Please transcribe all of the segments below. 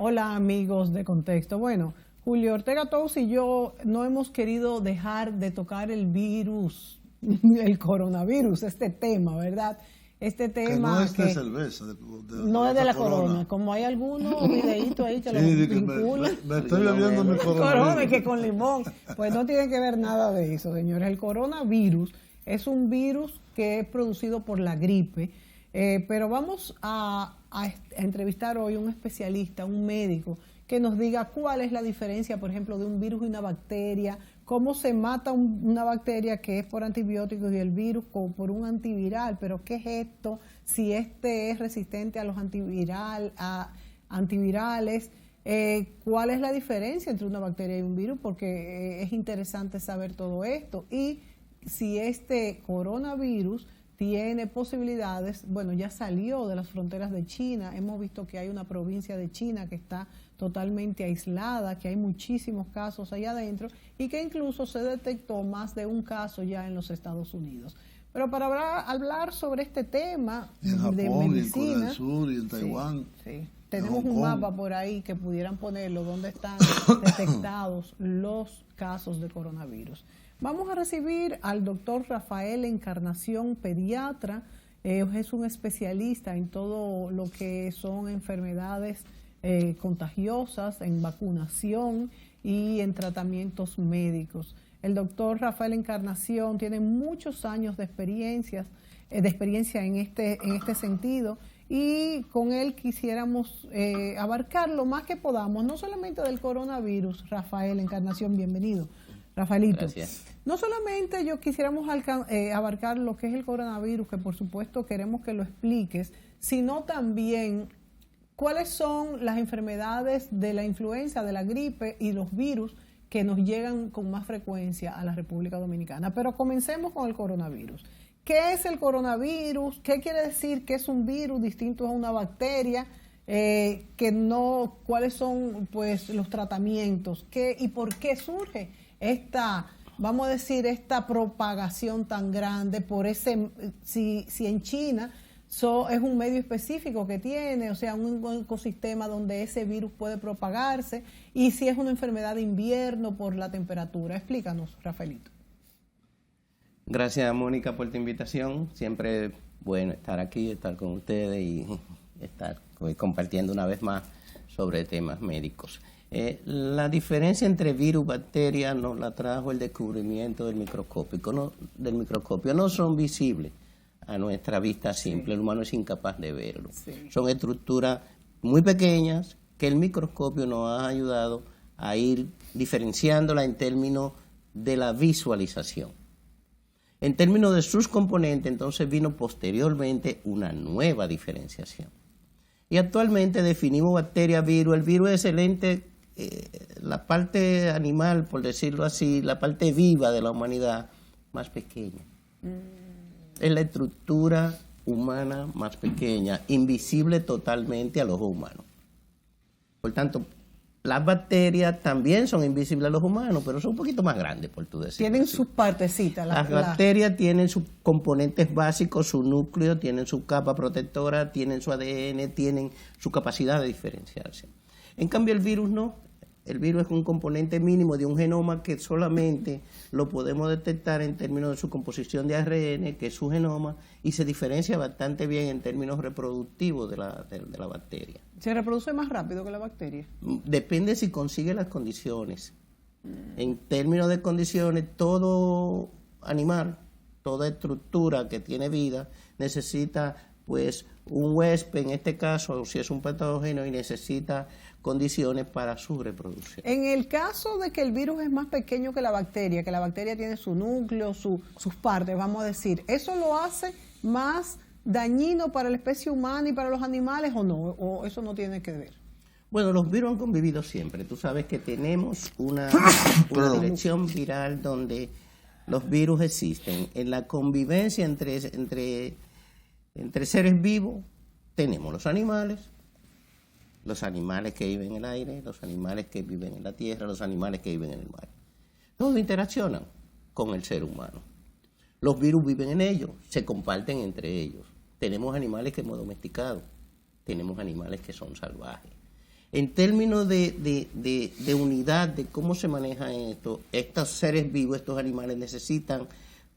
Hola amigos de Contexto. Bueno, Julio Ortega Tous y yo no hemos querido dejar de tocar el virus, el coronavirus, este tema, ¿verdad? Este tema que no es de cerveza, no es de la corona, como hay algunos videitos ahí que lo vinculan. Me estoy bebiendo mi corona y que con limón. Pues no tiene que ver nada de eso, señores. El coronavirus es un virus que es producido por la gripe, pero vamos a entrevistar hoy a un especialista, un médico, que nos diga cuál es la diferencia, por ejemplo, de un virus y una bacteria, cómo se mata una bacteria que es por antibióticos y el virus por un antiviral, pero qué es esto, si este es resistente a los antivirales, cuál es la diferencia entre una bacteria y un virus, porque es interesante saber todo esto, y si este coronavirus tiene posibilidades, bueno, ya salió de las fronteras de China, hemos visto que hay una provincia de China que está totalmente aislada, que hay muchísimos casos allá adentro y que incluso se detectó más de un caso ya en los Estados Unidos. Pero para hablar sobre este tema en Japón, de medicina, en Corea del Sur y en Taiwán. Sí. Tenemos un mapa por ahí que pudieran ponerlo donde están detectados los casos de coronavirus. Vamos a recibir al doctor Rafael Encarnación, pediatra. Es un especialista en todo lo que son enfermedades contagiosas, en vacunación y en tratamientos médicos. El doctor Rafael Encarnación tiene muchos años de experiencia en este sentido, y con él quisiéramos abarcar lo más que podamos, no solamente del coronavirus. Rafael Encarnación, bienvenido. Rafaelito, gracias. No solamente quisiéramos abarcar lo que es el coronavirus, que por supuesto queremos que lo expliques, sino también cuáles son las enfermedades de la influenza, de la gripe y los virus que nos llegan con más frecuencia a la República Dominicana. Pero comencemos con el coronavirus. ¿Qué es el coronavirus? ¿Qué quiere decir que es un virus distinto a una bacteria? ¿Cuáles son pues los tratamientos? ¿Y por qué surge esta propagación tan grande por si en China es un medio específico que tiene, o sea, un ecosistema donde ese virus puede propagarse, y si es una enfermedad de invierno por la temperatura? Explícanos, Rafaelito. Gracias, Mónica, por tu invitación. Siempre bueno estar aquí, estar con ustedes y estar compartiendo una vez más sobre temas médicos. La diferencia entre virus y bacterias nos la trajo el descubrimiento del microscopio. No son visibles a nuestra vista simple, sí. El humano es incapaz de verlo. Sí. Son estructuras muy pequeñas que el microscopio nos ha ayudado a ir diferenciándola en términos de la visualización. En términos de sus componentes, entonces vino posteriormente una nueva diferenciación. Y actualmente definimos bacteria, virus. El virus es excelente. La parte animal, por decirlo así, la parte viva de la humanidad, más pequeña. Es la estructura humana más pequeña, invisible totalmente al ojo humano. Por tanto, las bacterias también son invisibles a los humanos, pero son un poquito más grandes, por tu decirlo. Tienen así. Sus partecitas. Las bacterias tienen sus componentes básicos, su núcleo, tienen su capa protectora, tienen su ADN, tienen su capacidad de diferenciarse. En cambio, el virus no. El virus es un componente mínimo de un genoma que solamente lo podemos detectar en términos de su composición de ARN, que es su genoma, y se diferencia bastante bien en términos reproductivos de la bacteria. ¿Se reproduce más rápido que la bacteria? Depende si consigue las condiciones. En términos de condiciones, todo animal, toda estructura que tiene vida, necesita pues un huésped, en este caso, si es un patógeno, y necesita condiciones para su reproducción. En el caso de que el virus es más pequeño que la bacteria tiene su núcleo, sus partes, vamos a decir, ¿eso lo hace más dañino para la especie humana y para los animales o no? ¿O eso no tiene que ver? Bueno, los virus han convivido siempre. Tú sabes que tenemos una dirección viral donde los virus existen. En la convivencia entre seres vivos tenemos los animales que viven en el aire, los animales que viven en la tierra, los animales que viven en el mar. Todos interaccionan con el ser humano. Los virus viven en ellos, se comparten entre ellos. Tenemos animales que hemos domesticado, tenemos animales que son salvajes. En términos de unidad, de cómo se maneja esto, estos seres vivos, estos animales necesitan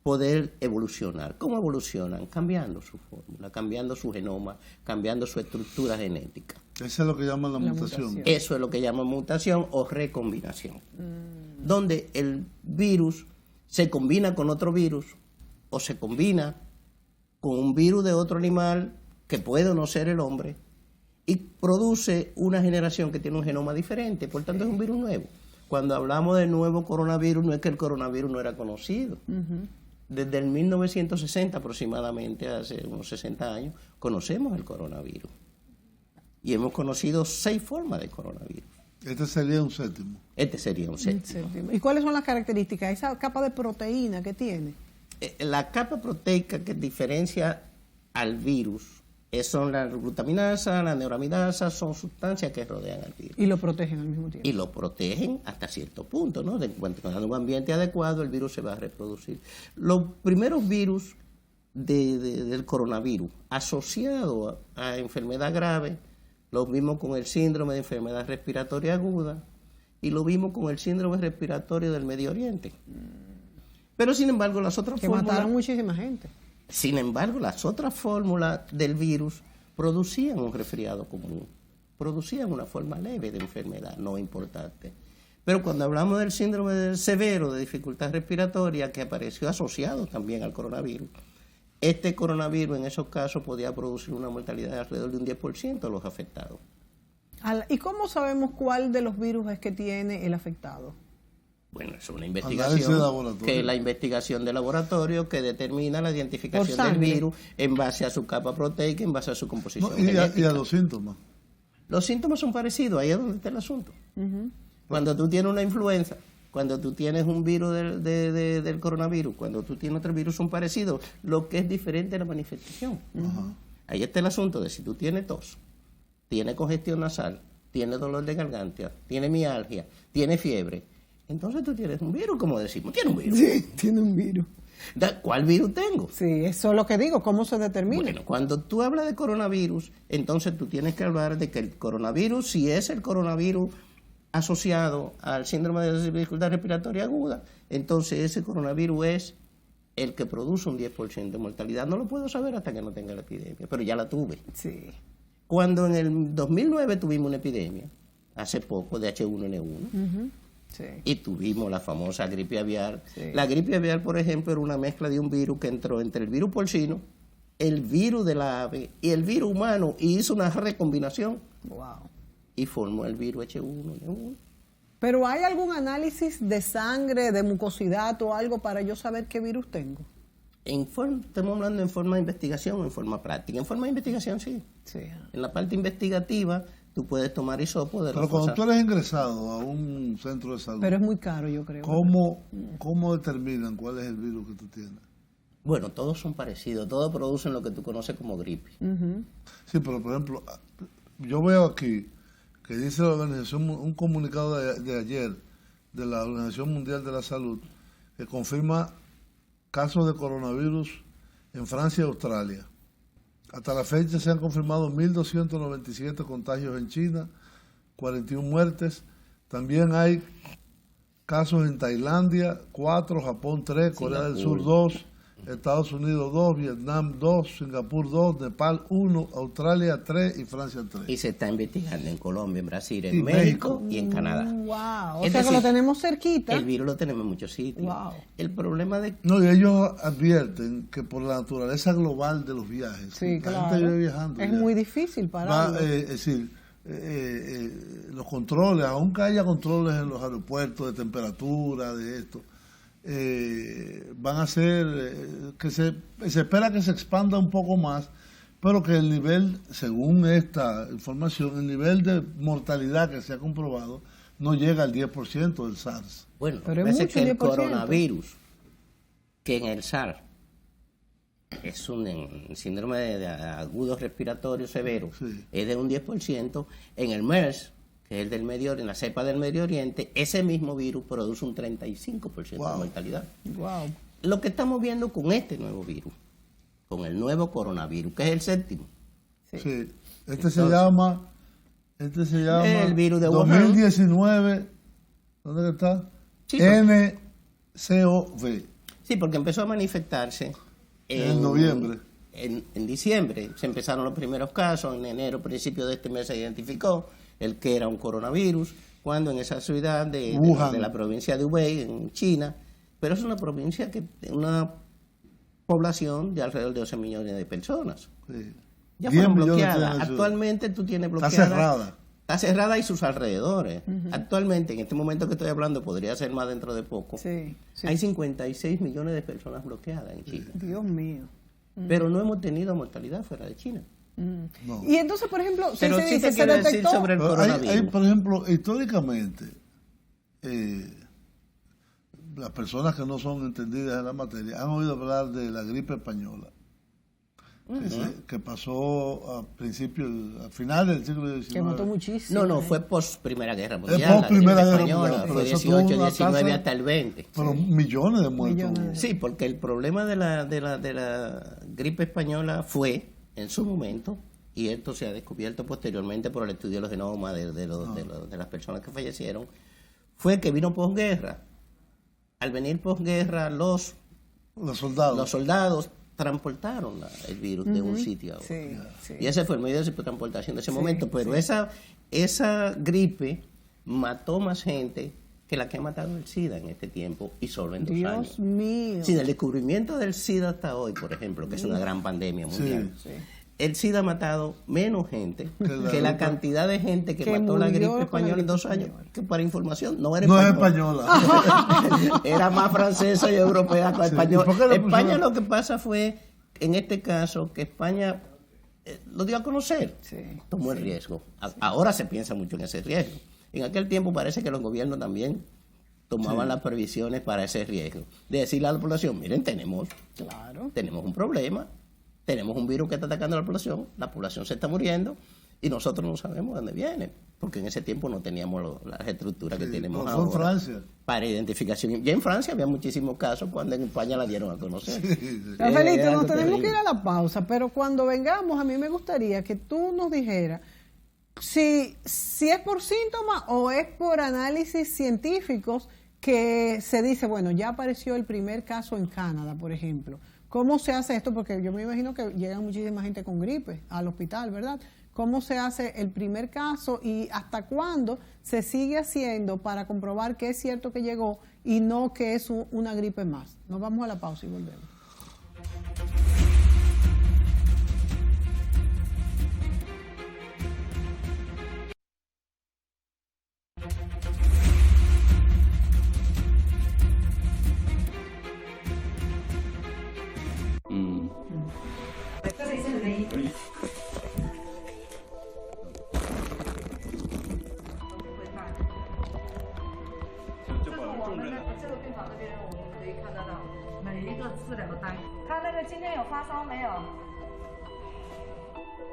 poder evolucionar. ¿Cómo evolucionan? Cambiando su fórmula, cambiando su genoma, cambiando su estructura genética. Eso es lo que llaman la mutación. Eso es lo que llaman mutación o recombinación. Donde el virus se combina con otro virus o se combina con un virus de otro animal que puede o no ser el hombre y produce una generación que tiene un genoma diferente, por tanto es un virus nuevo. Cuando hablamos del nuevo coronavirus, no es que el coronavirus no era conocido. Desde el 1960 aproximadamente, hace unos 60 años, conocemos el coronavirus. Y hemos conocido 6 formas de coronavirus. Este sería un séptimo. Este sería un séptimo. ¿Y cuáles son las características? Esa capa de proteína que tiene. La capa proteica que diferencia al virus son la glutaminasa, la neuraminasa, son sustancias que rodean al virus. Y lo protegen al mismo tiempo. Y lo protegen hasta cierto punto, ¿no? De encuentro con un ambiente adecuado, el virus se va a reproducir. Los primeros virus del coronavirus asociados a enfermedad grave, los vimos con el síndrome de enfermedad respiratoria aguda y lo vimos con el síndrome respiratorio del Medio Oriente. Pero sin embargo, las otras fórmulas... Que mataron muchísima gente. Sin embargo, las otras fórmulas del virus producían un resfriado común, producían una forma leve de enfermedad, no importante. Pero cuando hablamos del síndrome severo de dificultad respiratoria, que apareció asociado también al coronavirus, este coronavirus en esos casos podía producir una mortalidad de alrededor de un 10% de los afectados. ¿Y cómo sabemos cuál de los virus es que tiene el afectado? Bueno, es una investigación, de que es la investigación de laboratorio que determina la identificación del virus en base a su capa proteica, en base a su composición genética. Y a los síntomas. Los síntomas son parecidos, ahí es donde está el asunto. Cuando tú tienes una influenza, cuando tú tienes un virus del coronavirus, cuando tú tienes otro virus, son parecidos. Lo que es diferente es la manifestación. Ahí está el asunto de si tú tienes tos, tienes congestión nasal, tienes dolor de garganta, tienes mialgia, tienes fiebre, entonces tú tienes un virus, como decimos, tienes un virus. Sí, tiene un virus. ¿Cuál virus tengo? Sí, eso es lo que digo, ¿cómo se determina? Bueno, cuando tú hablas de coronavirus, entonces tú tienes que hablar de que el coronavirus, si es el coronavirus asociado al síndrome de dificultad respiratoria aguda, entonces ese coronavirus es el que produce un 10% de mortalidad. No lo puedo saber hasta que no tenga la epidemia, pero ya la tuve. Sí. Cuando en el 2009 tuvimos una epidemia, hace poco, de H1N1, Sí. y tuvimos la famosa gripe aviar. Sí. La gripe aviar, por ejemplo, era una mezcla de un virus que entró entre el virus porcino, el virus de la ave y el virus humano, y hizo una recombinación. Wow. Y formó el virus H1N1. ¿Pero hay algún análisis de sangre, de mucosidad o algo para yo saber qué virus tengo? Estamos hablando en forma de investigación o en forma práctica. En forma de investigación, sí. Sí. En la parte investigativa, tú puedes tomar hisopo de Pero cuando tú eres ingresado a un centro de salud, Pero es muy caro, yo creo. ¿cómo determinan cuál es el virus que tú tienes? Bueno, todos son parecidos. Todos producen lo que tú conoces como gripe. Sí, pero por ejemplo, yo veo aquí que dice la organización, un comunicado de ayer de la Organización Mundial de la Salud, que confirma casos de coronavirus en Francia y Australia. Hasta la fecha se han confirmado 1.297 contagios en China, 41 muertes. También hay casos en Tailandia, 4, Japón 3, Corea del Sur 2, Estados Unidos 2, Vietnam 2, Singapur 2, Nepal 1, Australia 3 y Francia 3. Y se está investigando en Colombia, en Brasil, en México y en Canadá. Wow. O Es sea decir, que lo tenemos cerquita. El virus lo tenemos en muchos sitios. Wow. El problema de... No, y ellos advierten que por la naturaleza global de los viajes, Sí, la claro. gente vive viajando. Es ya. muy difícil pararlo. Es decir, los controles, aunque haya controles en los aeropuertos de temperatura, de esto, van a ser que se espera que se expanda un poco más, pero que el nivel, según esta información, el nivel de mortalidad que se ha comprobado no llega al 10% del SARS. Bueno, Pero parece es mucho, que el 10%. coronavirus, que en el SARS es un síndrome de agudo respiratorio severo, Sí. es de un 10%, en el MERS, que es el del Medio Oriente, la cepa del Medio Oriente, ese mismo virus produce un 35% de mortalidad. Wow. Lo que estamos viendo con este nuevo virus, con el nuevo coronavirus, que es el séptimo. Sí. Este Entonces, se llama Este se llama el virus de Wuhan. 2019, ¿dónde está? Sí, NCOV. Sí, porque empezó a manifestarse En noviembre. En diciembre se empezaron los primeros casos, en enero, principio de este mes se identificó el que era un coronavirus, cuando en esa ciudad de la provincia de Hubei, en China, pero es una provincia que tiene una población de alrededor de 12 millones de personas. Sí. Ya fueron bloqueadas. Actualmente tú tienes bloqueada. Está cerrada. Está cerrada y sus alrededores. Actualmente, en este momento que estoy hablando, podría ser más dentro de poco. Sí. Hay 56 millones de personas bloqueadas en China. Dios mío. Pero no hemos tenido mortalidad fuera de China. No. Y entonces, por ejemplo, pero sí te quiero decir sobre el coronavirus. Hay, por ejemplo, históricamente, las personas que no son entendidas en la materia han oído hablar de la gripe española, que pasó al final del siglo XIX. Que mató muchísimo. No, fue post Primera Guerra Mundial. Post Primera Guerra Mundial. Fue 18, 19 hasta el 20. Pero millones de muertos. Sí, porque el problema de la gripe española fue, en su momento, y esto se ha descubierto posteriormente por el estudio de los genomas de las personas que fallecieron, fue que vino posguerra. Al venir posguerra, los soldados transportaron el virus de un sitio a otro. Sí. Y ese fue el medio de transportación de ese momento. Pero esa gripe mató más gente que la que ha matado el SIDA en este tiempo y solo en 2 años. Dios mío. Sí, del descubrimiento del SIDA hasta hoy, por ejemplo, que es una gran pandemia mundial. Sí. El SIDA ha matado menos gente que la cantidad de gente que mató la gripe española en 2 años. Que para información, no era española. Era más francesa y europea que española. España lo que pasa fue, en este caso, que España lo dio a conocer. Tomó el riesgo. Ahora se piensa mucho en ese riesgo. En aquel tiempo parece que los gobiernos también tomaban las previsiones para ese riesgo. De decirle a la población, miren, tenemos un problema. Tenemos un virus que está atacando a la población se está muriendo y nosotros no sabemos de dónde viene, porque en ese tiempo no teníamos las estructuras que tenemos ahora. En Francia. Para identificación. Ya en Francia había muchísimos casos cuando en España la dieron a conocer. Rafaelito, nos tenemos que ir a la pausa, pero cuando vengamos a mí me gustaría que tú nos dijeras si es por síntomas o es por análisis científicos que se dice, bueno, ya apareció el primer caso en Canadá, por ejemplo. ¿Cómo se hace esto? Porque yo me imagino que llega muchísima gente con gripe al hospital, ¿verdad? ¿Cómo se hace el primer caso y hasta cuándo se sigue haciendo para comprobar que es cierto que llegó y no que es una gripe más? Nos vamos a la pausa y volvemos.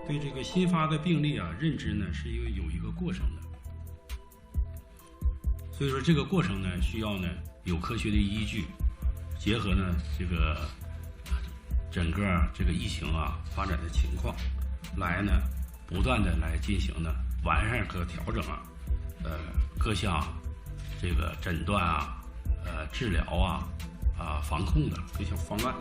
对这个新发的病例啊，认知呢是有一个过程的，所以说这个过程呢需要呢有科学的依据，结合呢这个整个这个疫情啊发展的情况，来呢不断的来进行呢完善和调整啊，各项这个诊断啊、治疗啊、防控的各项方案。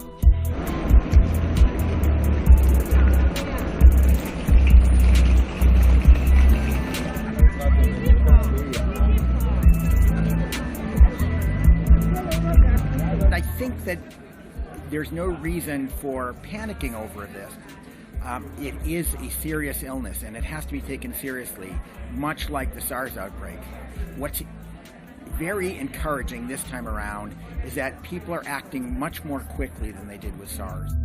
I think that there's no reason for panicking over this. It is a serious illness and it has to be taken seriously, much like the SARS outbreak. What's very encouraging this time around is that people are acting much more quickly than they did with SARS. "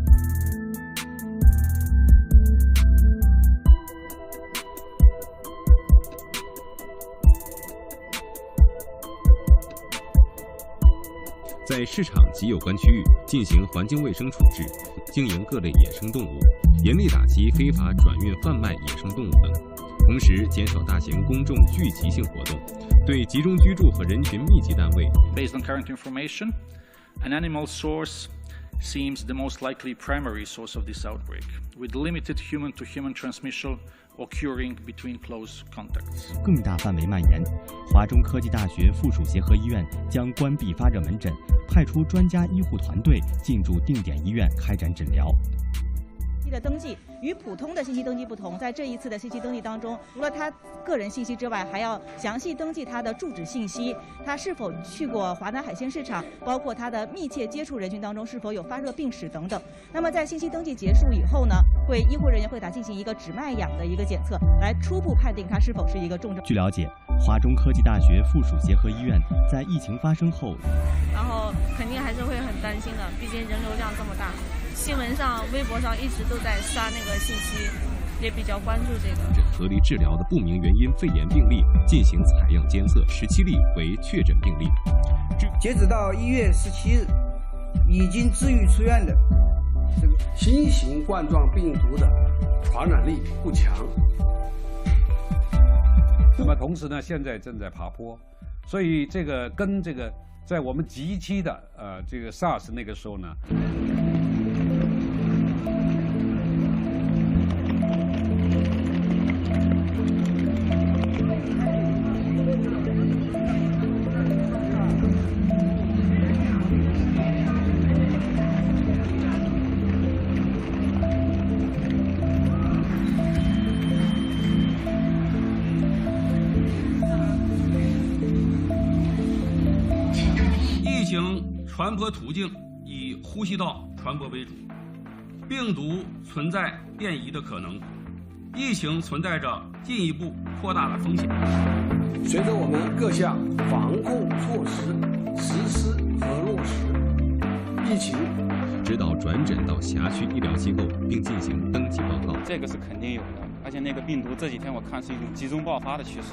在市场及有关区域进行环境卫生处置，经营各类野生动物，严厉打击非法转运贩卖野生动物等，同时减少大型公众聚集性活动，对集中居住和人群密集单位。" Based on current information, an animal source seems the most likely primary source of this outbreak, with limited human-to-human transmission occurring between close contacts. 更大范围蔓延，华中科技大学附属协和医院将关闭发热门诊，派出专家医护团队进驻定点医院开展诊疗。的登记与普通的信息登记不同，在这一次的信息登记当中，除了他个人信息之外，还要详细登记他的住址信息，他是否去过华南海鲜市场，包括他的密切接触人群当中是否有发热病史等等。那么在信息登记结束以后呢，医护人员会给他进行一个指脉仰的一个检测，来初步判定他是否是一个重症。据了解，华中科技大学附属协和医院在疫情发生后，然后肯定还是会很担心的，毕竟人流量这么大。新闻上、微博上一直都在刷那个信息，也比较关注这个。隔离治疗的不明原因肺炎病例进行采样监测，17例为确诊病例。截止到1月17日，已经治愈出院的这个新型冠状病毒的传染力不强。那么同时呢，现在正在爬坡，所以这个跟这个在我们极期的这个 SARS 那个时候呢。传播途径以呼吸道传播为主，病毒存在变异的可能，疫情存在着进一步扩大的风险。随着我们各项防控措施实施和落实，疫情指导转诊到辖区医疗机构，并进行登记报告。这个是肯定有的，而且那个病毒这几天我看是一种集中爆发的趋势。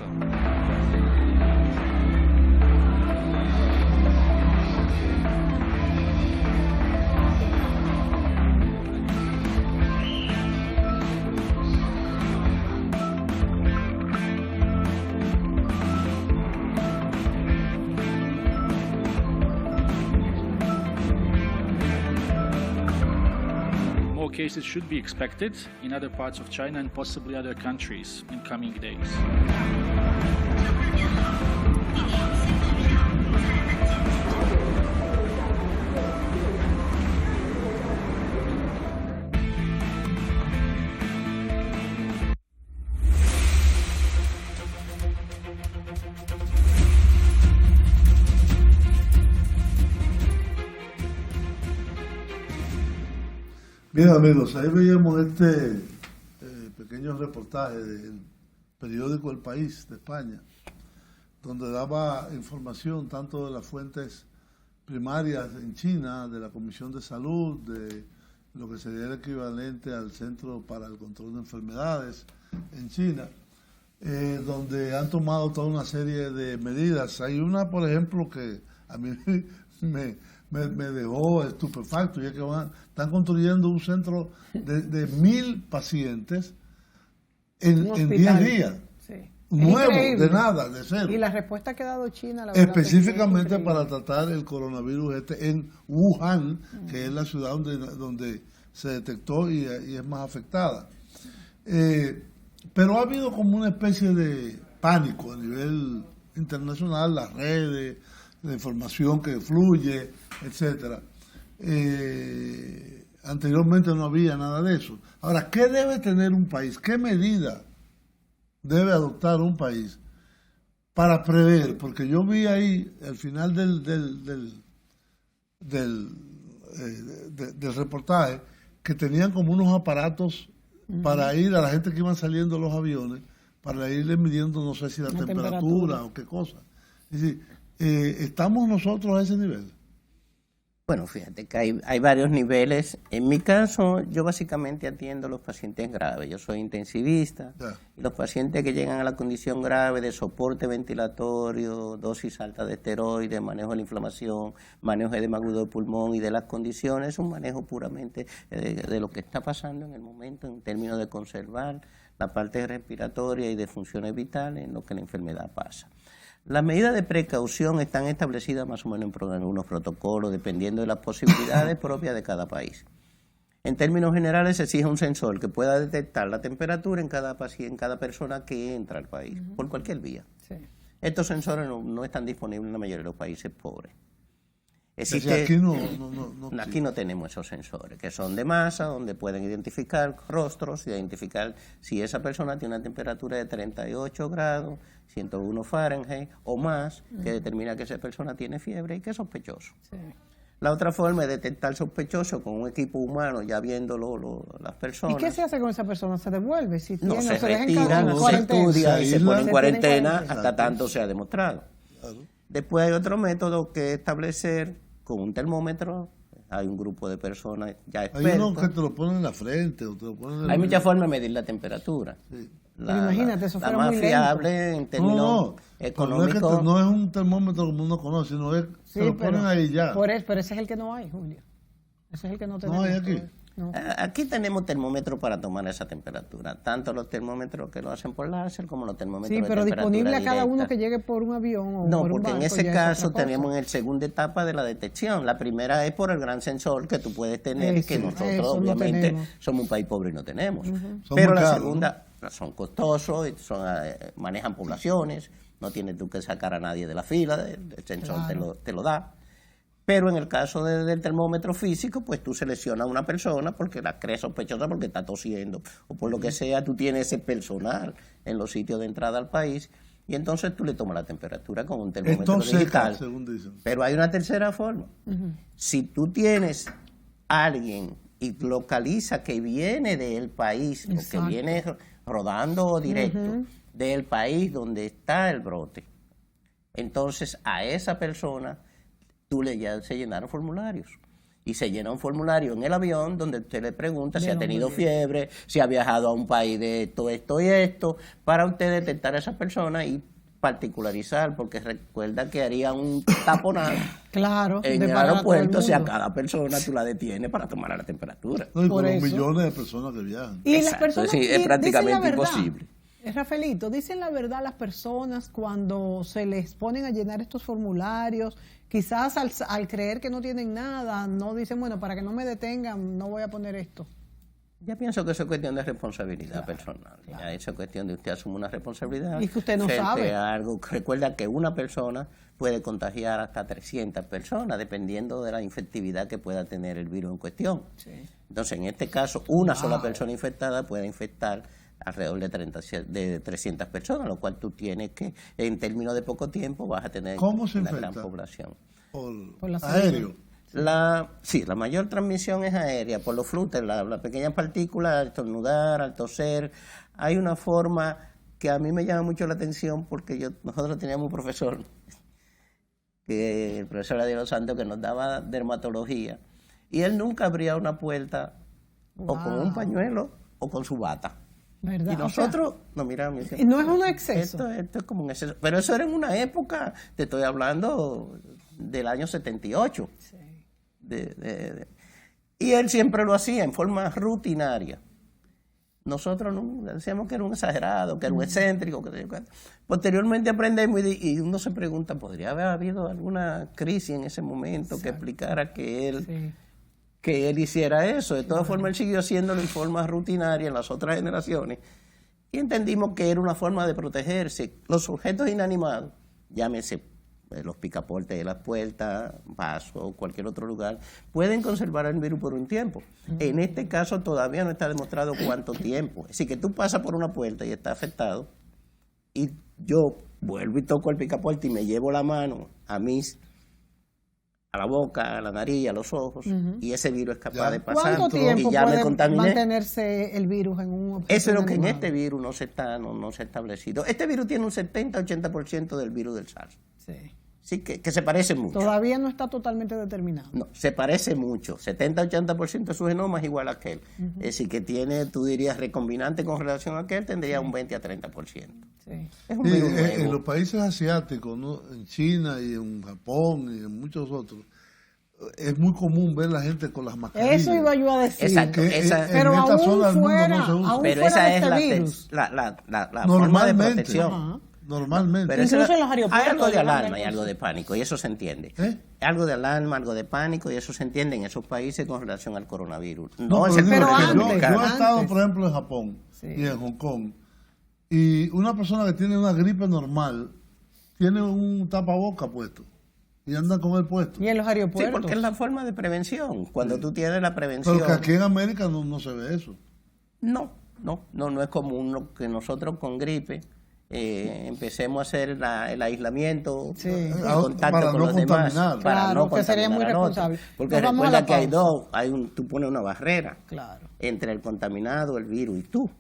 Cases should be expected in other parts of China and possibly other countries in coming days. Bien amigos, ahí veíamos este pequeño reportaje del periódico El País de España, donde daba información tanto de las fuentes primarias en China, de la Comisión de Salud, de lo que sería el equivalente al Centro para el Control de Enfermedades en China, donde han tomado toda una serie de medidas. Hay una, por ejemplo, que a mí me dejó estupefacto, ya que están construyendo un centro de 1.000 pacientes en 10 días. Sí. Nuevo, de nada, de cero. Y la respuesta que ha dado China, la verdad, específicamente para tratar el coronavirus en Wuhan, que es la ciudad donde se detectó y es más afectada. Pero ha habido como una especie de pánico a nivel internacional, las redes, la información que fluye, etcétera. Anteriormente no había nada de eso. Ahora, ¿qué debe tener un país? ¿Qué medida debe adoptar un país para prever? Porque yo vi ahí, al final del reportaje, que tenían como unos aparatos para ir a la gente que iban saliendo de los aviones, para irle midiendo, no sé si la temperatura o qué cosa. Es decir, ¿estamos nosotros a ese nivel? Bueno, fíjate que hay varios niveles. En mi caso, yo básicamente atiendo a los pacientes graves. Yo soy intensivista. Y los pacientes que llegan a la condición grave de soporte ventilatorio, dosis alta de esteroides, manejo de la inflamación, manejo de edema agudo de pulmón y de las condiciones, es un manejo puramente de lo que está pasando en el momento en términos de conservar la parte respiratoria y de funciones vitales en lo que la enfermedad pasa. Las medidas de precaución están establecidas más o menos en algunos protocolos, dependiendo de las posibilidades propias de cada país. En términos generales, se exige un sensor que pueda detectar la temperatura en cada paciente, en cada persona que entra al país, por cualquier vía. Sí. Estos sensores no están disponibles en la mayoría de los países pobres. Aquí no tenemos esos sensores, que son de masa, donde pueden identificar rostros, identificar si esa persona tiene una temperatura de 38 grados, 101 Fahrenheit o más, que determina que esa persona tiene fiebre y que es sospechoso. Sí. La otra forma es detectar sospechoso con un equipo humano, ya viéndolo las personas. ¿Y qué se hace con esa persona? ¿Se devuelve? Si No, tiene, se deja retira, se estudia y se pone en cuarentena hasta Exacto. tanto sea demostrado. Claro. Después hay otro método que es establecer con un termómetro. Hay un grupo de personas ya Hay uno que expertos. te lo ponen en la frente o te lo ponen en Hay muchas formas de medir la temperatura. Sí. Pero imagínate, eso la fuera más muy lento. fiable en términos económicos. No es un termómetro como uno conoce, sino es Sí, te lo ponen ahí ya. Pero ese es el que no hay, Julio. Ese es el que no tenemos. hay aquí. No. Aquí tenemos termómetros para tomar esa temperatura, tanto los termómetros que lo hacen por láser como los termómetros Sí, de pero temperatura disponible a cada uno directa. que llegue por un avión o No, por un porque en barco, ese ya es caso otra cosa. tenemos en la segunda etapa de la detección. La primera es por el gran sensor que tú puedes tener, Eso, que nosotros eso no obviamente tenemos. somos un país pobre y no tenemos. Son Pero muy la caros, segunda, son costosos, manejan poblaciones, no tienes tú que sacar a nadie de la fila, el sensor te lo da. Pero en el caso del termómetro físico, pues tú seleccionas a una persona porque la crees sospechosa porque está tosiendo o por lo que sea, tú tienes ese personal en los sitios de entrada al país y entonces tú le tomas la temperatura con un termómetro digital. Según dicen. Pero hay una tercera forma. Si tú tienes alguien y localiza que viene del país o que viene rodando directo del país donde está el brote, entonces a esa persona ya se llenaron formularios. Y se llena un formulario en el avión donde usted le pregunta si ha tenido fiebre, si ha viajado a un país de esto y esto, para usted detectar a esa persona y particularizar, porque recuerda que haría un taponado en el aeropuerto si a cada persona tú la detienes para tomar la temperatura. No, y por los millones de personas que viajan. Y las personas sí, es prácticamente imposible. Rafaelito, dicen la verdad las personas cuando se les ponen a llenar estos formularios, quizás al creer que no tienen nada, no dicen, bueno, para que no me detengan, no voy a poner esto. Ya pienso que eso es cuestión de responsabilidad personal. Ya eso es cuestión de usted asumir una responsabilidad. Y que usted no frente sabe. a algo. Recuerda que una persona puede contagiar hasta 300 personas, dependiendo de la infectividad que pueda tener el virus en cuestión. Sí. Entonces, en este caso, una sola persona infectada puede infectar alrededor de 300 personas, lo cual tú tienes que, en términos de poco tiempo, vas a tener una gran población. Por aéreo. La mayor transmisión es aérea, por los flutes, la pequeña partícula, al estornudar, al toser. Hay una forma que a mí me llama mucho la atención porque nosotros teníamos un profesor, el profesor Adiel Santos, que nos daba dermatología, y él nunca abría una puerta o con un pañuelo o con su bata. ¿Verdad? Y nosotros nos miramos y decíamos, no es un exceso. Esto es como un exceso. Pero eso era en una época, te estoy hablando del año 78. Sí. Y él siempre lo hacía en forma rutinaria. Nosotros no, decíamos que era un exagerado, que era un excéntrico. Posteriormente aprendemos y uno se pregunta, ¿podría haber habido alguna crisis en ese momento que explicara que él hiciera eso? De todas formas, él siguió haciéndolo en forma rutinaria en las otras generaciones y entendimos que era una forma de protegerse. Los objetos inanimados, llámese los picaportes de las puertas, vasos o cualquier otro lugar, pueden conservar el virus por un tiempo. En este caso todavía no está demostrado cuánto tiempo. Es decir, que tú pasas por una puerta y está afectado y yo vuelvo y toco el picaporte y me llevo la mano a la boca, a la nariz, a los ojos, y ese virus es capaz de pasar. ¿Cuánto tiempo y ya puede me contaminé? mantenerse el virus en un objeto Eso es lo que en inanimado? este virus no se ha establecido. Este virus tiene un 70-80% del virus del SARS. Sí, que se parece mucho. Todavía no está totalmente determinado. No, se parece mucho. 70-80% de su genoma es igual a aquel. Es decir, que tiene, tú dirías, recombinante con relación a aquel, tendría un 20-30%. Es un virus nuevo. En los países asiáticos, ¿no? En China y en Japón y en muchos otros, es muy común ver la gente con las mascarillas. Eso iba yo a decir. Exacto. Pero aún fuera, Pero esa es de este virus. la forma de protección. Normalmente. Pero incluso en los aeropuertos. Hay algo de alarma y algo de pánico, y eso se entiende. Algo de alarma, algo de pánico, y eso se entiende en esos países con relación al coronavirus. No, pero yo he estado, por ejemplo, en Japón y en Hong Kong, y una persona que tiene una gripe normal tiene un tapaboca puesto y anda con él puesto. Y en los aeropuertos. Sí, porque es la forma de prevención. Cuando tú tienes la prevención. Pero que aquí en América no se ve eso. No es común que nosotros con gripe empecemos a hacer el aislamiento, el contacto para con no los demás, para no que sería muy responsable. Porque recuerda que hay dos, tú pones una barrera entre el contaminado, el virus y tú.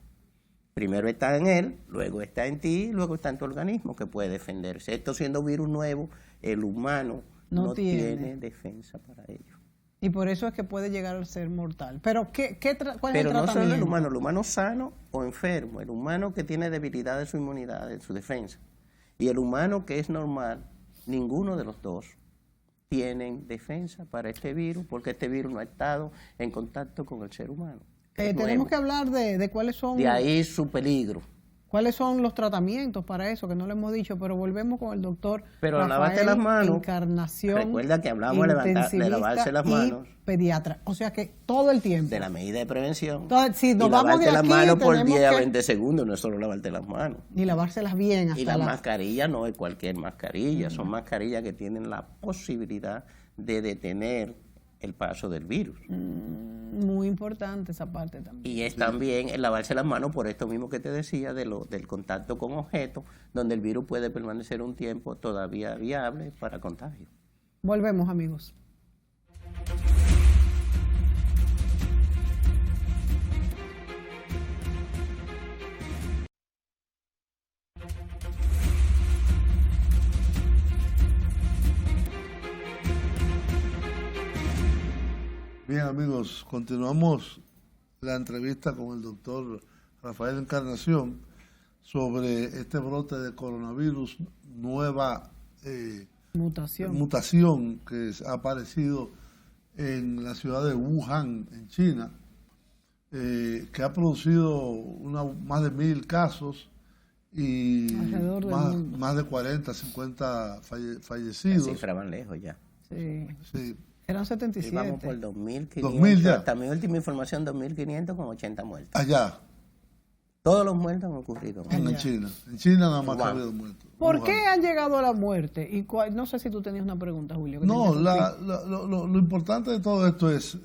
Primero está en él, luego está en ti, luego está en tu organismo que puede defenderse. Esto siendo virus nuevo, el humano no tiene defensa para ello. Y por eso es que puede llegar a ser mortal. Pero ¿cuál es el tratamiento? Pero no solo el humano sano o enfermo, el humano que tiene debilidad de su inmunidad, de su defensa, y el humano que es normal, ninguno de los dos tienen defensa para este virus, porque este virus no ha estado en contacto con el ser humano. Tenemos que hablar de cuáles son... De ahí su peligro. ¿Cuáles son los tratamientos para eso? Que no lo hemos dicho, pero volvemos con el doctor Rafael lavarte las manos. Encarnación. Recuerda que hablamos de lavarse las manos. Pediatra. O sea que todo el tiempo. De la medida de prevención. Entonces, si nos y vamos lavarte de las aquí, manos por 10 a que... 20 segundos, no es solo lavarte las manos. Y lavárselas bien. Hasta y la mascarilla no es cualquier mascarilla, son mascarillas que tienen la posibilidad de detener el paso del virus. Muy importante esa parte también. Y es también el lavarse las manos por esto mismo que te decía del contacto con objetos, donde el virus puede permanecer un tiempo todavía viable para contagio. Volvemos, amigos. Bien, amigos, continuamos la entrevista con el doctor Rafael Encarnación sobre este brote de coronavirus, nueva mutación que ha aparecido en la ciudad de Wuhan, en China, que ha producido más de 1,000 casos y más de 40, 50 fallecidos. Las cifras van lejos ya. Sí. Eran 77. Y vamos por 2.500. Hasta mi última información, 2.500 con 80 muertos. Allá. Todos los muertos han ocurrido. En China. En China nada más que ha habido muertos. ¿Por qué han llegado a la muerte? Y no sé si tú tenías una pregunta, Julio. No, lo importante de todo esto es,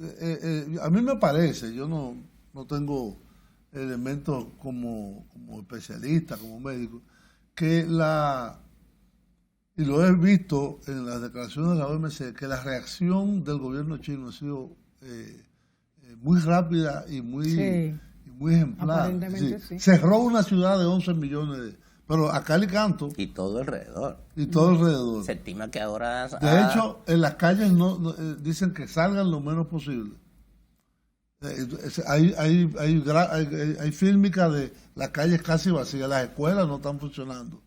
a mí me parece, yo no tengo elementos como especialista, como médico, que y lo he visto en las declaraciones de la OMS, que la reacción del gobierno chino ha sido muy rápida y muy ejemplar. Aparentemente sí. Cerró una ciudad de 11 millones pero a cal y canto. Y todo alrededor. Y todo alrededor. Se estima que ahora... De hecho, en las calles dicen que salgan lo menos posible. Hay fílmica de las calles casi vacías, las escuelas no están funcionando.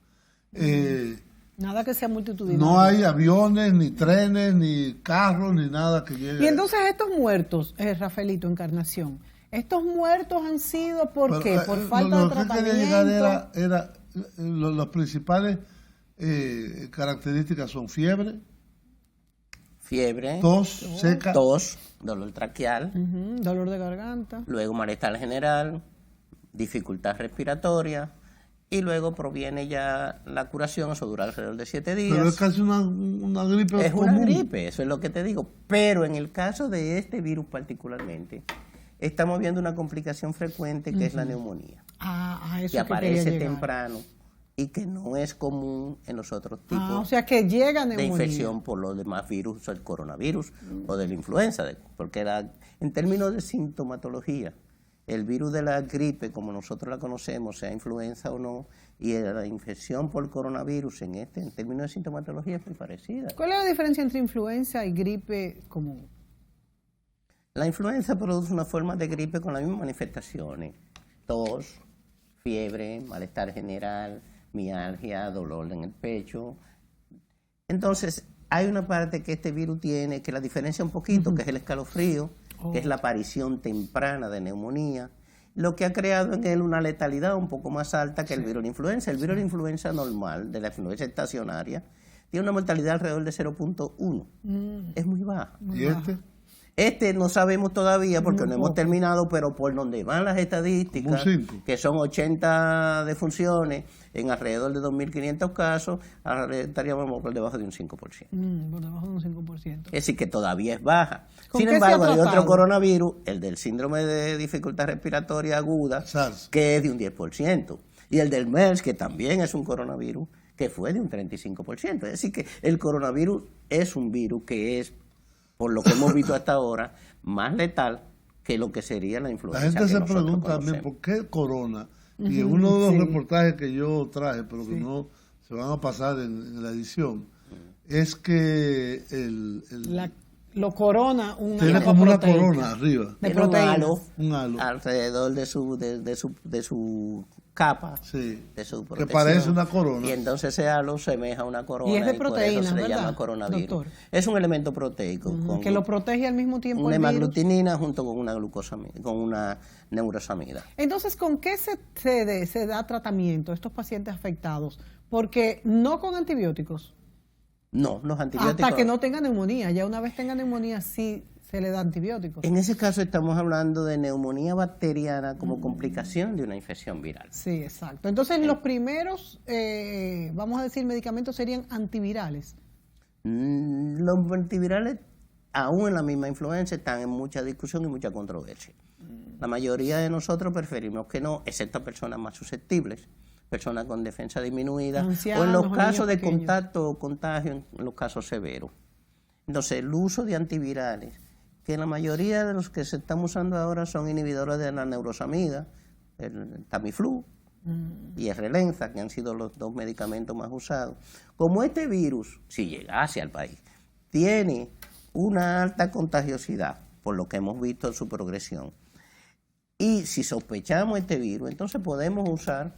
Nada que sea multitudinario. No hay aviones, ni trenes, ni carros, ni nada que llegue. Y entonces estos muertos, Rafaelito Encarnación, ¿estos muertos han sido por qué? ¿Por falta de tratamiento? Lo que quería llegar era las principales características son fiebre, tos seca, dolor traqueal, dolor de garganta, luego malestar general, dificultad respiratoria, y luego proviene ya la curación, eso dura alrededor de 7 días. Pero es casi una gripe Es común. una gripe, eso es lo que te digo. Pero en el caso de este virus particularmente, estamos viendo una complicación frecuente que es la neumonía. Eso que aparece temprano y que no es común en los otros tipos o sea que llega neumonía. De infección por los demás virus, el coronavirus o de la influenza, porque en términos de sintomatología, el virus de la gripe, como nosotros la conocemos, sea influenza o no, y la infección por coronavirus en términos de sintomatología es muy parecida. ¿Cuál es la diferencia entre influenza y gripe común? La influenza produce una forma de gripe con las mismas manifestaciones: tos, fiebre, malestar general, mialgia, dolor en el pecho. Entonces, hay una parte que este virus tiene que la diferencia un poquito, que es el escalofrío, que es la aparición temprana de neumonía, lo que ha creado en él una letalidad un poco más alta que el virus de influenza. El virus de influenza normal, de la influenza estacionaria, tiene una mortalidad alrededor de 0.1. Es muy baja. ¿Y este? Este no sabemos todavía porque no hemos terminado, pero por donde van las estadísticas, que son 80 defunciones en alrededor de 2.500 casos, estaríamos por debajo de un 5%. Por debajo de un 5%. Es decir, que todavía es baja. ¿Con Sin qué embargo, se ha hay otro tratado? coronavirus, el del síndrome de dificultad respiratoria aguda, que es de un 10%. Y el del MERS, que también es un coronavirus, que fue de un 35%. Es decir, que el coronavirus es un virus que es, por lo que hemos visto hasta ahora, más letal que lo que sería la influenza. La gente que se nosotros pregunta también conocemos. por qué corona. Y en uno de los Sí. reportajes que yo traje, pero que no se van a pasar en la edición, es que Lo corona tiene como una corona arriba. De Tiene un proteínas. halo, Un halo. alrededor de su capa, de su Que protección. parece una corona. Y entonces ese halo semeja a una corona. Y es de por eso proteínas, se le ¿verdad, llama coronavirus. doctor? Es un elemento proteico. Con Que lo protege al mismo tiempo una el virus. hemaglutinina junto con una glucosamida, con una neurosamida. Entonces, ¿con qué se da tratamiento a estos pacientes afectados? Porque no con antibióticos. No, los antibióticos. Hasta que no tenga neumonía. Ya una vez tenga neumonía, sí se le da antibióticos. En ese caso estamos hablando de neumonía bacteriana como complicación de una infección viral. Sí, exacto. Entonces, los primeros, vamos a decir, medicamentos serían antivirales. Los antivirales, aún en la misma influenza, están en mucha discusión y mucha controversia. La mayoría de nosotros preferimos que no, excepto personas más susceptibles, personas con defensa disminuida, Ancianos, o en los o casos niños de pequeños. contacto o contagio, en los casos severos. Entonces, el uso de antivirales, que la mayoría de los que se están usando ahora son inhibidores de la neurosamida, el Tamiflu y el Relenza, que han sido los dos medicamentos más usados. Como este virus, si llegase al país, tiene una alta contagiosidad, por lo que hemos visto en su progresión, y si sospechamos este virus, entonces podemos usar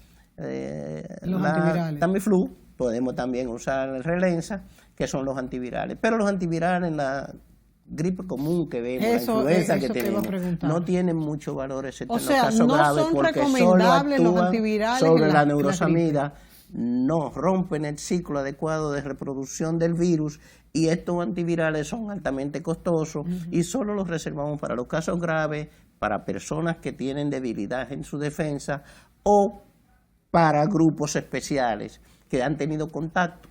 Los antivirales. Tamiflu, podemos también usar el Relenza, que son los antivirales. Pero los antivirales en la gripe común que vemos, Eso, la influenza eso que te iba a tenemos, preguntar. no tienen mucho valor, excepto O en sea, los casos no graves, son porque solo recomendables los actúan antivirales sobre en la la neurosamida, no rompen el ciclo adecuado de reproducción del virus, y estos antivirales son altamente costosos y solo los reservamos para los casos graves, para personas que tienen debilidad en su defensa o para grupos especiales que han tenido contacto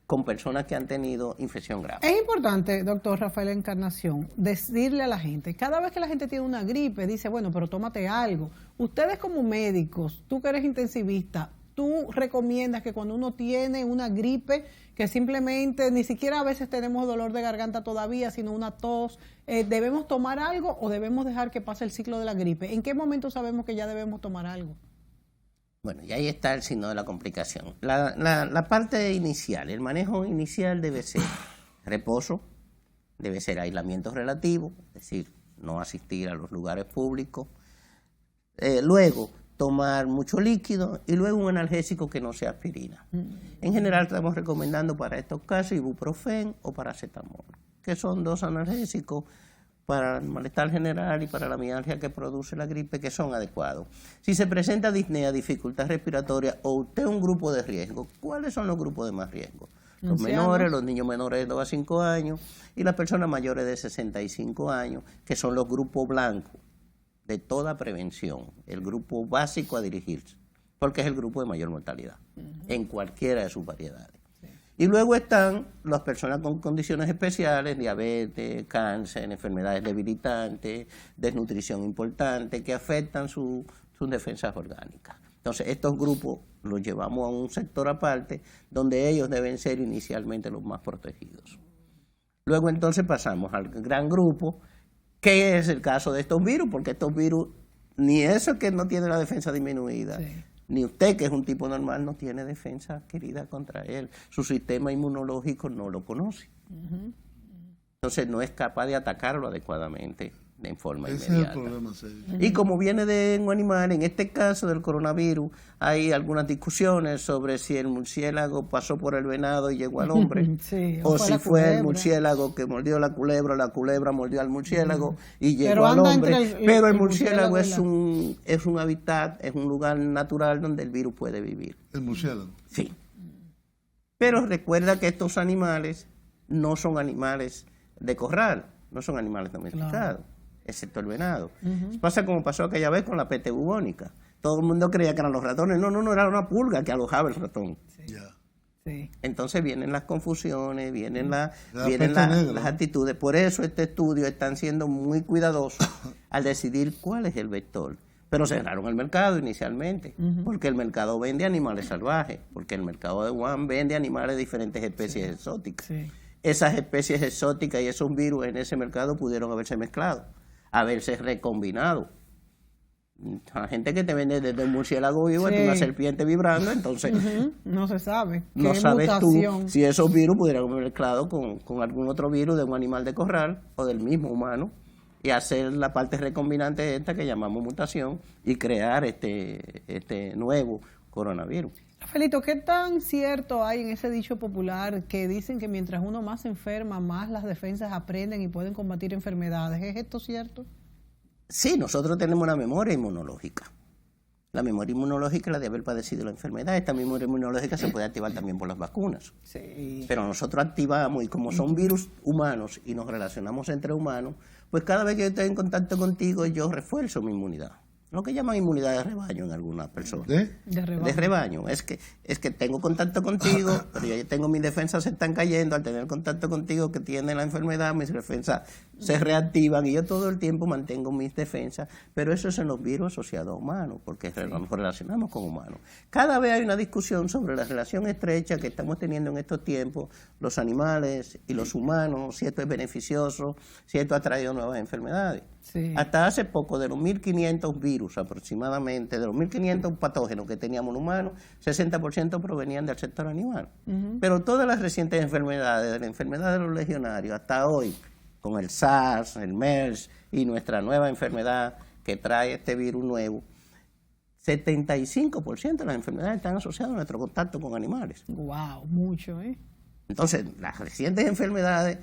con personas que han tenido infección grave. Es importante, doctor Rafael Encarnación, decirle a la gente, cada vez que la gente tiene una gripe, dice, bueno, pero tómate algo. Ustedes como médicos, tú que eres intensivista, tú recomiendas que cuando uno tiene una gripe, que simplemente ni siquiera a veces tenemos dolor de garganta todavía, sino una tos, ¿debemos tomar algo o debemos dejar que pase el ciclo de la gripe? ¿En qué momento sabemos que ya debemos tomar algo? Bueno, y ahí está el signo de la complicación. La parte inicial, el manejo inicial debe ser reposo, debe ser aislamiento relativo, es decir, no asistir a los lugares públicos. Luego, tomar mucho líquido y luego un analgésico que no sea aspirina. En general estamos recomendando para estos casos ibuprofeno o paracetamol, que son dos analgésicos para el malestar general y para la mialgia que produce la gripe, que son adecuados. Si se presenta disnea, dificultad respiratoria o usted es un grupo de riesgo, ¿cuáles son los grupos de más riesgo? Los menores, los niños menores de 2 a 5 años y las personas mayores de 65 años, que son los grupos blancos de toda prevención, el grupo básico a dirigirse, porque es el grupo de mayor mortalidad, en cualquiera de sus variedades. Y luego están las personas con condiciones especiales, diabetes, cáncer, enfermedades debilitantes, desnutrición importante, que afectan sus defensas orgánicas. Entonces, estos grupos los llevamos a un sector aparte, donde ellos deben ser inicialmente los más protegidos. Luego entonces pasamos al gran grupo, que es el caso de estos virus, porque estos virus, ni eso que no tiene la defensa disminuida, ni usted que es un tipo normal no tiene defensa adquirida contra él. Su sistema inmunológico no lo conoce. Entonces no es capaz de atacarlo adecuadamente. de forma Ese inmediata. es el problema serio. Y como viene de un animal, en este caso del coronavirus, hay algunas discusiones sobre si el murciélago pasó por el venado y llegó al hombre, Sí, o si fue el culebra. murciélago que mordió la culebra mordió al murciélago y llegó Pero al anda hombre. entre Pero el el murciélago murciélago es un hábitat, es un lugar natural donde el virus puede vivir. El murciélago. Sí. Pero recuerda que estos animales no son animales de corral, no son animales domesticados, excepto el venado. Pasa como pasó aquella vez con la peste bubónica. Todo el mundo creía que eran los ratones. No, era una pulga que alojaba el ratón. Sí. Entonces vienen las confusiones, vienen las actitudes. Por eso este estudio están siendo muy cuidadosos al decidir cuál es el vector. Pero cerraron el mercado inicialmente, porque el mercado vende animales salvajes, porque el mercado de Wuhan vende animales de diferentes especies exóticas. Sí. Esas especies exóticas y esos virus en ese mercado pudieron haberse mezclado, haberse recombinado. La gente que te vende desde un murciélago vivo hasta una serpiente vibrando, entonces no se sabe. no ¿Qué sabes mutación? tú si esos virus pudieran haber mezclado con algún otro virus de un animal de corral o del mismo humano y hacer la parte recombinante esta que llamamos mutación y crear este nuevo coronavirus. Rafaelito, ¿qué tan cierto hay en ese dicho popular que dicen que mientras uno más se enferma, más las defensas aprenden y pueden combatir enfermedades? ¿Es esto cierto? Sí, nosotros tenemos una memoria inmunológica. La memoria inmunológica es la de haber padecido la enfermedad. Esta memoria inmunológica se puede activar también por las vacunas. Sí. Pero nosotros activamos, y como son virus humanos y nos relacionamos entre humanos, pues cada vez que yo estoy en contacto contigo, yo refuerzo mi inmunidad. Lo que llaman inmunidad de rebaño en algunas personas. De rebaño. Es que tengo contacto contigo, pero yo tengo mis defensas se están cayendo al tener contacto contigo que tiene la enfermedad, mis defensas se reactivan y yo todo el tiempo mantengo mis defensas, pero eso es en los virus asociados a humanos, porque nos relacionamos con humanos. Cada vez hay una discusión sobre la relación estrecha que estamos teniendo en estos tiempos, los animales y los humanos, si esto es beneficioso, si esto ha traído nuevas enfermedades. Sí. Hasta hace poco, de los 1.500 virus aproximadamente, de los 1.500 patógenos que teníamos los humanos, 60% provenían del sector animal. Pero todas las recientes enfermedades, de la enfermedad de los legionarios hasta hoy, con el SARS, el MERS y nuestra nueva enfermedad que trae este virus nuevo, 75% de las enfermedades están asociadas a nuestro contacto con animales. Wow, mucho, ¿eh? Entonces, las recientes enfermedades,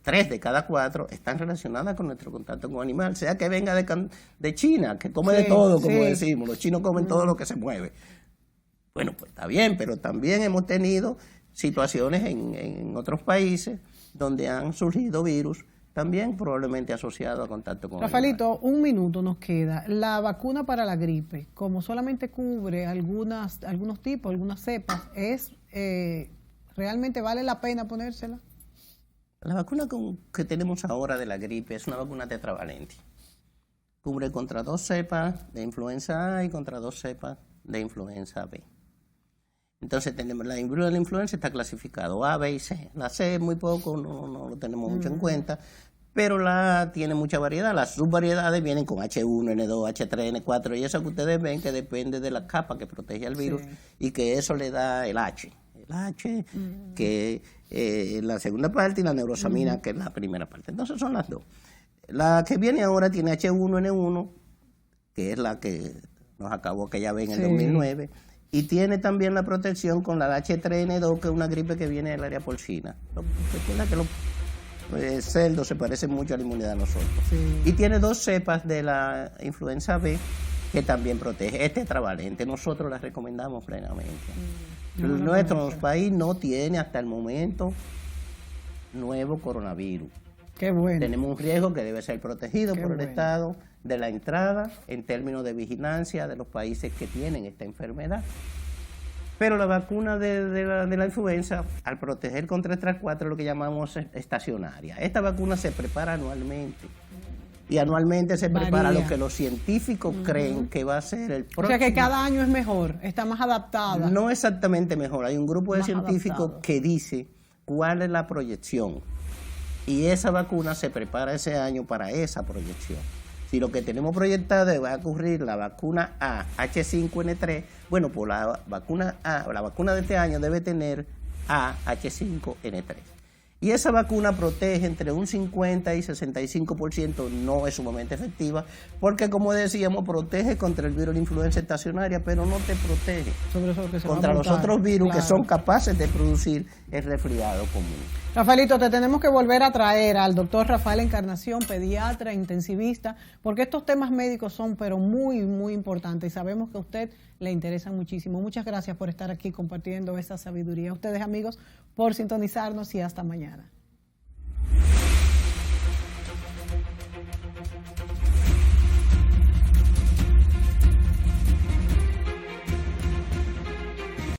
3 de cada 4 están relacionadas con nuestro contacto con animal, sea que venga de China, que come de todo, como decimos, los chinos comen todo lo que se mueve. Bueno, pues está bien, pero también hemos tenido situaciones en otros países donde han surgido virus, también probablemente asociados a contacto con Rafaelito, un minuto nos queda. La vacuna para la gripe, como solamente cubre algunos tipos, algunas cepas, ¿realmente vale la pena ponérsela? La vacuna que tenemos ahora de la gripe es una vacuna tetravalente. Cubre contra 2 cepas de influenza A y contra 2 cepas de influenza B. Entonces tenemos la influenza está clasificado A, B y C. La C es muy poco, no lo tenemos mucho en cuenta, pero la A tiene mucha variedad. Las subvariedades vienen con H1, N2, H3, N4 y eso que ustedes ven que depende de la capa que protege al virus y que eso le da el H. El H, que es la segunda parte, y la neurosamina, que es la primera parte. Entonces son las dos. La que viene ahora tiene H1N1, que es la que nos acabó que ya ven en el 2009, y tiene también la protección con la H3N2, que es una gripe que viene del área porcina. Recuerda que los cerdos se parecen mucho a la inmunidad de nosotros. Y tiene 2 cepas de la influenza B que también protege. Es tetravalente, nosotros la recomendamos plenamente. Nuestro país no tiene hasta el momento nuevo coronavirus. Qué bueno. Tenemos un riesgo que debe ser protegido por el Estado de la entrada en términos de vigilancia de los países que tienen esta enfermedad. Pero la vacuna de la influenza, al proteger contra estas 4, lo que llamamos estacionaria. Esta vacuna se prepara anualmente. Y anualmente se prepara lo que los científicos creen que va a ser el próximo. O sea que cada año es mejor, está más adaptada. No exactamente mejor. Hay un grupo de científicos que dice cuál es la proyección. Y esa vacuna se prepara ese año para esa proyección. Si lo que tenemos proyectado es va a ocurrir la vacuna A, H5N3, bueno, pues la vacuna A, la vacuna de este año debe tener A, H5N3. Y esa vacuna protege entre un 50 y 65%, no es sumamente efectiva, porque como decíamos, protege contra el virus de la influenza estacionaria, pero no te protege contra los otros virus que son capaces de producir el resfriado común. Rafaelito, te tenemos que volver a traer al doctor Rafael Encarnación, pediatra, intensivista, porque estos temas médicos son pero muy, muy importantes y sabemos que a usted le interesan muchísimo. Muchas gracias por estar aquí compartiendo esta sabiduría. A ustedes, amigos, por sintonizarnos y hasta mañana.